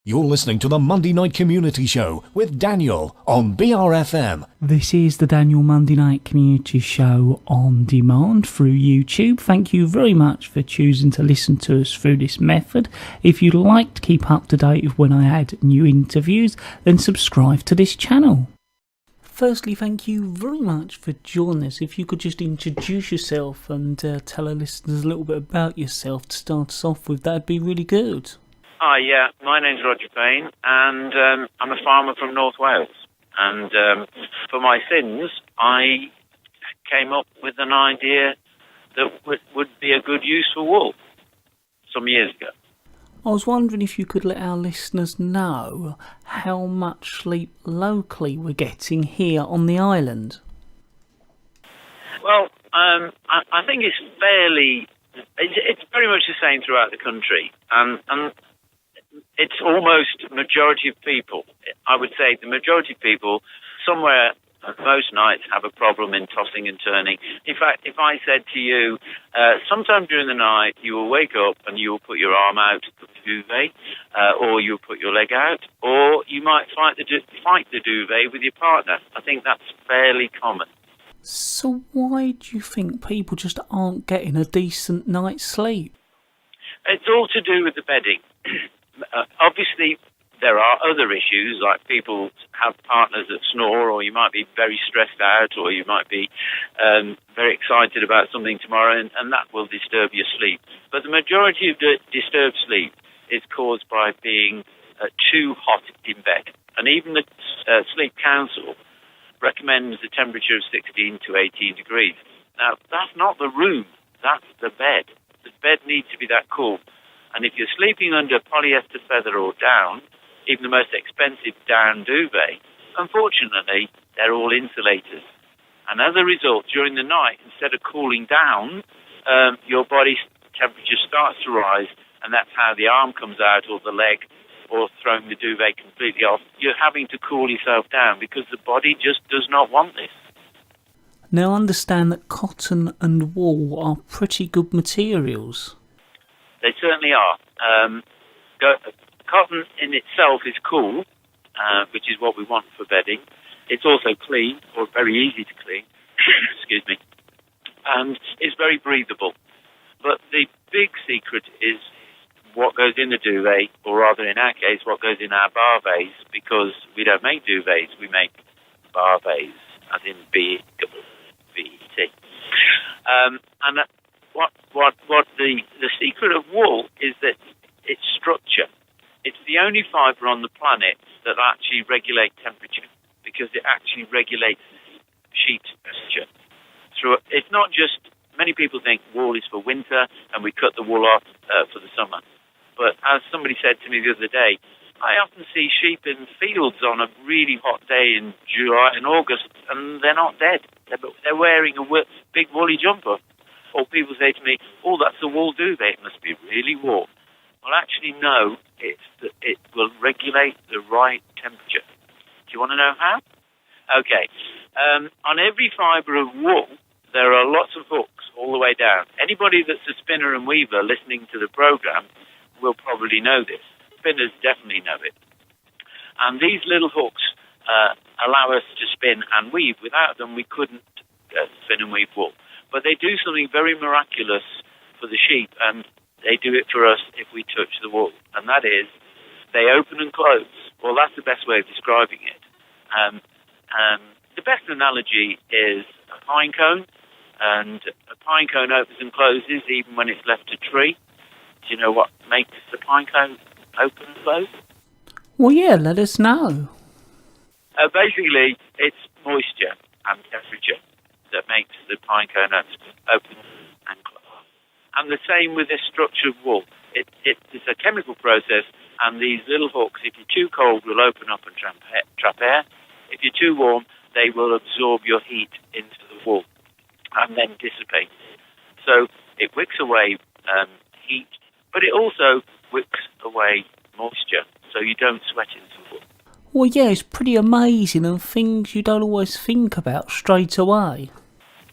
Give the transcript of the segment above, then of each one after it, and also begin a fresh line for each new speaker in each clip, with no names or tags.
You're listening to the Monday Night Community Show with Daniel on BRFM.
This is the Daniel Monday Night Community Show on demand through YouTube. Thank you very much for choosing to listen to us through this method. If you'd like to keep up to date with when I add new interviews, then subscribe to this channel. Firstly, thank you very much for joining us. If you could just introduce yourself and tell our listeners a little bit about yourself to start us off with, that'd be really good.
Hi, my name's Roger Payne, and I'm a farmer from North Wales. And for my sins, I came up with an idea that would be a good use for wool some years ago.
I was wondering if you could let our listeners know how much sleep locally we're getting here on the island.
Well, I think it's very much the same throughout the country, and it's almost majority of people. I would say the majority of people somewhere most nights have a problem in tossing and turning. In fact, if I said to you, sometime during the night you will wake up and you will put your arm out of the duvet, or you'll put your leg out, or you might fight the duvet with your partner. I think that's fairly common.
So why do you think people just aren't getting a decent night's sleep?
It's all to do with the bedding. Obviously, there are other issues, like people have partners that snore, or you might be very stressed out, or you might be very excited about something tomorrow, and that will disturb your sleep. But the majority of disturbed sleep is caused by being too hot in bed. And even the Sleep Council recommends a temperature of 16 to 18 degrees. Now, that's not the room, that's the bed. The bed needs to be that cool. And if you're sleeping under polyester feather or down, even the most expensive down duvet, unfortunately, they're all insulators. And as a result, during the night, instead of cooling down, your body's temperature starts to rise, and that's how the arm comes out, or the leg, or throwing the duvet completely off. You're having to cool yourself down because the body just does not want this.
Now, understand that cotton and wool are pretty good materials.
They certainly are. Cotton in itself is cool, which is what we want for bedding. It's also clean, or very easy to clean, excuse me, and it's very breathable. But the big secret is what goes in the duvet, or rather in our case, what goes in our Baavets, because we don't make duvets, we make Baavets, as in B-V-E-T. And what the secret of wool is that its structure. It's the only fibre on the planet that actually regulates temperature, because it actually regulates sheet texture. It's not just, many people think wool is for winter and we cut the wool off for the summer. But as somebody said to me the other day, I often see sheep in fields on a really hot day in July and August, and they're not dead. They're wearing a big woolly jumper. Or people say to me, oh, that's a wool duvet, it must be really warm. Well, actually, no, it will regulate the right temperature. Do you want to know how? Okay. On every fibre of wool, there are lots of hooks all the way down. Anybody that's a spinner and weaver listening to the programme will probably know this. Spinners definitely know it. And these little hooks allow us to spin and weave. Without them, we couldn't spin and weave wool. But they do something very miraculous for the sheep, and they do it for us if we touch the wool. And that is, they open and close. Well, that's the best way of describing it. The best analogy is a pine cone, and a pine cone opens and closes even when it's left a tree. Do you know what makes the pine cone open and close?
Well, yeah, let us know.
Basically, it's moisture and temperature that makes the pine cone open and close. And the same with this structure of wool. It's a chemical process, and these little hooks, if you're too cold, will open up and trap air. If you're too warm, they will absorb your heat into the wool and then dissipate. So it wicks away heat, but it also wicks away moisture, so you don't sweat into wool.
Well, yeah, it's pretty amazing, and things you don't always think about straight away.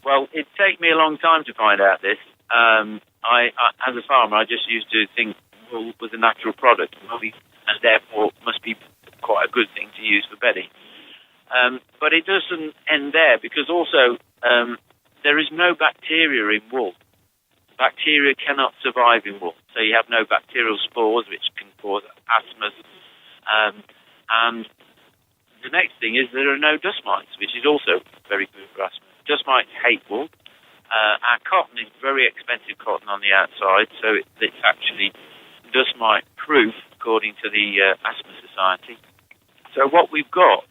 Well, it'd take me a long time to find out this. I as a farmer, I just used to think wool was a natural product. and therefore must be quite a good thing to use for bedding. But it doesn't end there, because also there is no bacteria in wool. Bacteria cannot survive in wool, so you have no bacterial spores, which can cause asthma. And the next thing is there are no dust mites, which is also very good for asthma. Dust mites hate wool. Our cotton is very expensive cotton on the outside, so it's actually dust mite proof, according to the Asthma Society. So what we've got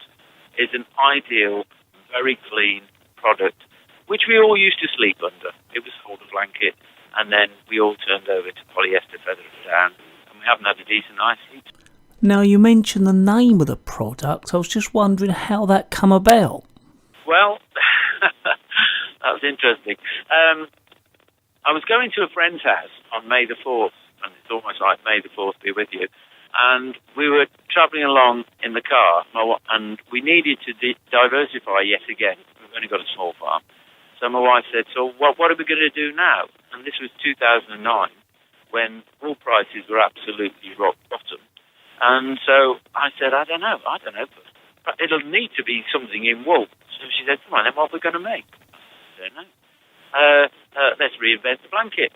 is an ideal, very clean product, which we all used to sleep under. It was called a blanket, and then we all turned over to polyester, feather and down, and we haven't had a decent night's sleep.
Now, you mentioned the name of the product. I was just wondering how that come about.
Well, that was interesting. I was going to a friend's house on May the 4th, and it's almost like May the 4th be with you, and we were travelling along in the car, and we needed to diversify yet again. We've only got a small farm. So my wife said, so what are we going to do now? And this was 2009, when wool prices were absolutely rock bottom. And so I said, I don't know, but it'll need to be something in wool. So she said, come on, then what are we going to make? I don't know. Let's reinvent the blanket.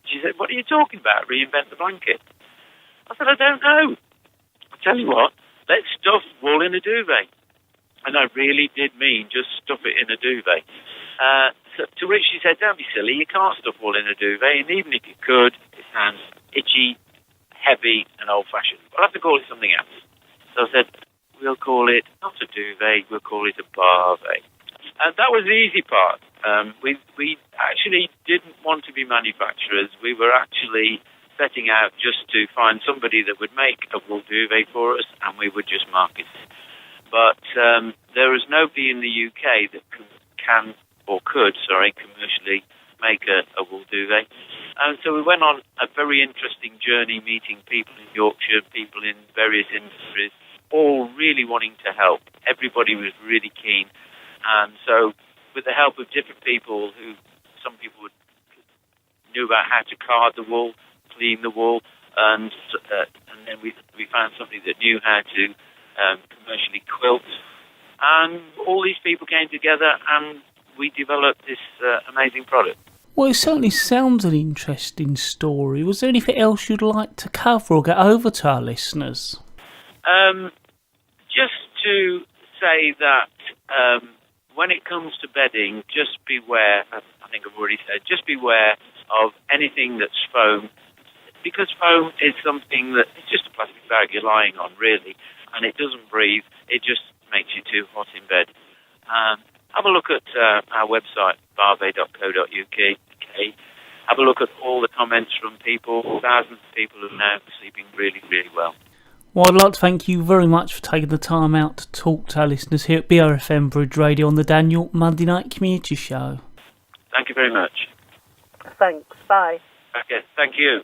She said, what are you talking about, reinvent the blanket? I said, I don't know. I'll tell you what, let's stuff wool in a duvet. And I really did mean just stuff it in a duvet. To which she said, don't be silly, you can't stuff wool in a duvet, and even if you could, it sounds itchy, heavy and old-fashioned. We'll have to call it something else. So I said, we'll call it not a duvet, we'll call it a Baavet. And that was the easy part. We actually didn't want to be manufacturers. We were actually setting out just to find somebody that would make a wool duvet for us, and we would just market it. But there is nobody in the UK that can or could commercially make a wool duvet. And so we went on a very interesting journey, meeting people in Yorkshire, people in various industries, all really wanting to help. Everybody was really keen. And so with the help of different people, some people knew about how to card the wool, clean the wool, and then we found somebody that knew how to commercially quilt. And all these people came together and we developed this amazing product.
Well, it certainly sounds an interesting story. Was there anything else you'd like to cover or get over to our listeners?
Just to say that when it comes to bedding, just beware, I think I've already said, just beware of anything that's foam, because foam is something that, it's just a plastic bag you're lying on, really, and it doesn't breathe, it just makes you too hot in bed. Have a look at our website, baavet.co.uk. Have a look at all the comments from people. Thousands of people who are now sleeping really, really well.
Well, I'd like to thank you very much for taking the time out to talk to our listeners here at BRFM Bridge Radio on the Daniel Monday Night Community Show.
Thank you very much.
Thanks. Bye.
Okay, thank you.